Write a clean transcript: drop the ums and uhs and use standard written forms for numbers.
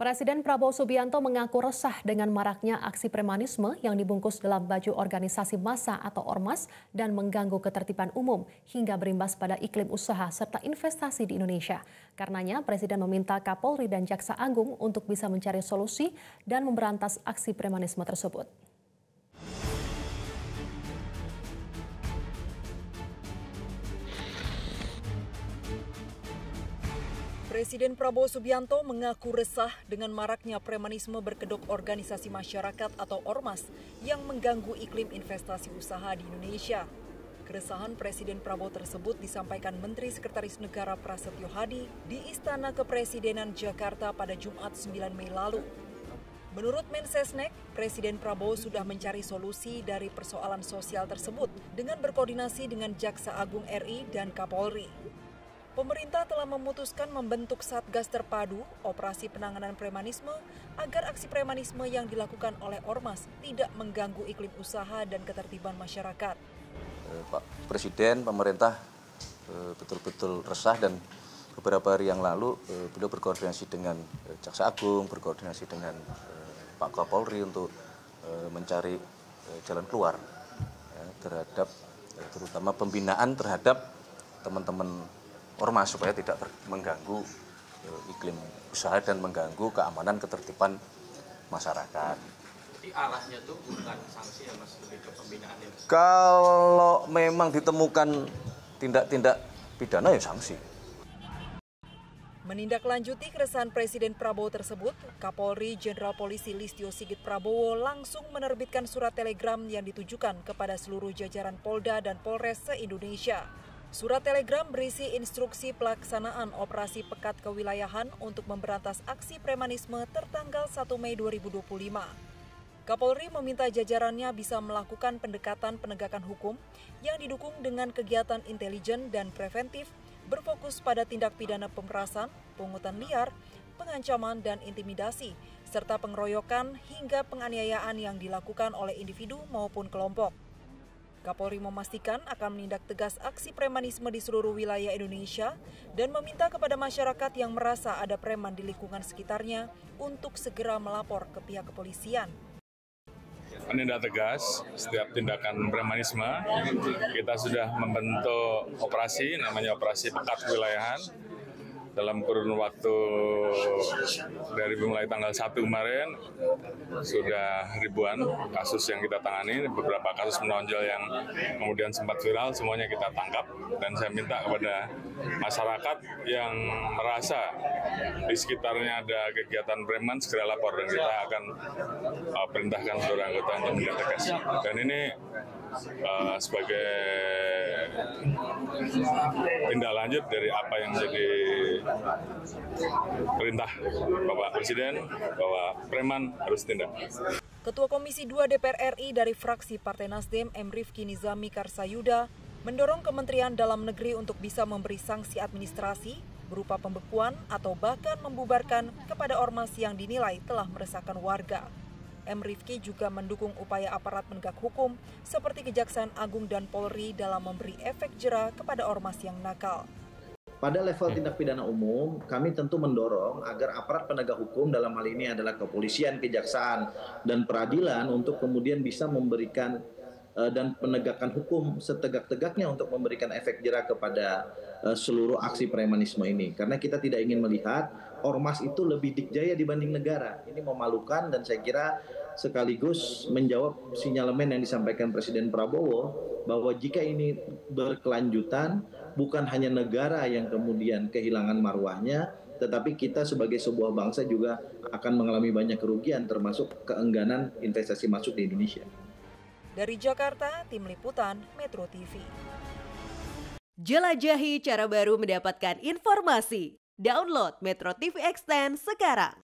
Presiden Prabowo Subianto mengaku resah dengan maraknya aksi premanisme yang dibungkus dalam baju organisasi massa atau ormas dan mengganggu ketertiban umum hingga berimbas pada iklim usaha serta investasi di Indonesia. Karenanya, Presiden meminta Kapolri dan Jaksa Agung untuk bisa mencari solusi dan memberantas aksi premanisme tersebut. Presiden Prabowo Subianto mengaku resah dengan maraknya premanisme berkedok organisasi masyarakat atau ormas yang mengganggu iklim investasi usaha di Indonesia. Keresahan Presiden Prabowo tersebut disampaikan Menteri Sekretaris Negara Prasetyo Hadi di Istana Kepresidenan Jakarta pada Jumat 9 Mei lalu. Menurut Mensesnek, Presiden Prabowo sudah mencari solusi dari persoalan sosial tersebut dengan berkoordinasi dengan Jaksa Agung RI dan Kapolri. Pemerintah telah memutuskan membentuk Satgas Terpadu Operasi Penanganan Premanisme agar aksi premanisme yang dilakukan oleh ormas tidak mengganggu iklim usaha dan ketertiban masyarakat. Pak Presiden, pemerintah betul-betul resah dan beberapa hari yang lalu beliau berkoordinasi dengan Jaksa Agung, berkoordinasi dengan Pak Kapolri untuk mencari jalan keluar terhadap terutama pembinaan terhadap teman-teman ormas supaya tidak mengganggu iklim usaha dan mengganggu keamanan ketertiban masyarakat. Jadi arahnya tuh bukan sanksi ya Mas, lebih ke pembinaan ya Mas? Kalau memang ditemukan tindak-tindak pidana ya sanksi. Menindaklanjuti keresahan Presiden Prabowo tersebut, Kapolri Jenderal Polisi Listio Sigit Prabowo langsung menerbitkan surat telegram yang ditujukan kepada seluruh jajaran Polda dan Polres se-Indonesia. Surat telegram berisi instruksi pelaksanaan operasi pekat kewilayahan untuk memberantas aksi premanisme tertanggal 1 Mei 2025. Kapolri meminta jajarannya bisa melakukan pendekatan penegakan hukum yang didukung dengan kegiatan intelijen dan preventif berfokus pada tindak pidana pemerasan, pungutan liar, pengancaman dan intimidasi, serta pengeroyokan hingga penganiayaan yang dilakukan oleh individu maupun kelompok. Kapolri memastikan akan menindak tegas aksi premanisme di seluruh wilayah Indonesia dan meminta kepada masyarakat yang merasa ada preman di lingkungan sekitarnya untuk segera melapor ke pihak kepolisian. Menindak tegas setiap tindakan premanisme. Kita sudah membentuk operasi, namanya Operasi Pekat Kewilayahan. Dalam kurun waktu dari mulai tanggal 1 kemarin, sudah ribuan kasus yang kita tangani, beberapa kasus menonjol yang kemudian sempat viral, semuanya kita tangkap. Dan saya minta kepada masyarakat yang merasa di sekitarnya ada kegiatan preman, segera lapor dan kita akan perintahkan seluruh anggota untuk menindak tegas. Dan ini sebagai tindak lanjut dari apa yang menjadi perintah Bapak Presiden bahwa preman harus tindak. Ketua Komisi 2 DPR RI dari fraksi Partai Nasdem M. Rifki Nizami Karsayuda mendorong Kementerian Dalam Negeri untuk bisa memberi sanksi administrasi berupa pembekuan atau bahkan membubarkan kepada ormas yang dinilai telah meresahkan warga. M. Rifki juga mendukung upaya aparat penegak hukum seperti Kejaksaan Agung dan Polri dalam memberi efek jera kepada ormas yang nakal. Pada level tindak pidana umum, kami tentu mendorong agar aparat penegak hukum dalam hal ini adalah kepolisian, kejaksaan, dan peradilan untuk kemudian bisa memberikan dan penegakan hukum setegak-tegaknya untuk memberikan efek jera kepada seluruh aksi premanisme ini. Karena kita tidak ingin melihat ormas itu lebih dikjaya dibanding negara. Ini memalukan dan saya kira sekaligus menjawab sinyalemen yang disampaikan Presiden Prabowo bahwa jika ini berkelanjutan, bukan hanya negara yang kemudian kehilangan marwahnya, tetapi kita sebagai sebuah bangsa juga akan mengalami banyak kerugian termasuk keengganan investasi masuk di Indonesia. Dari Jakarta, Tim Liputan Metro TV. Jelajahi cara baru mendapatkan informasi. Download Metro TV Extend sekarang.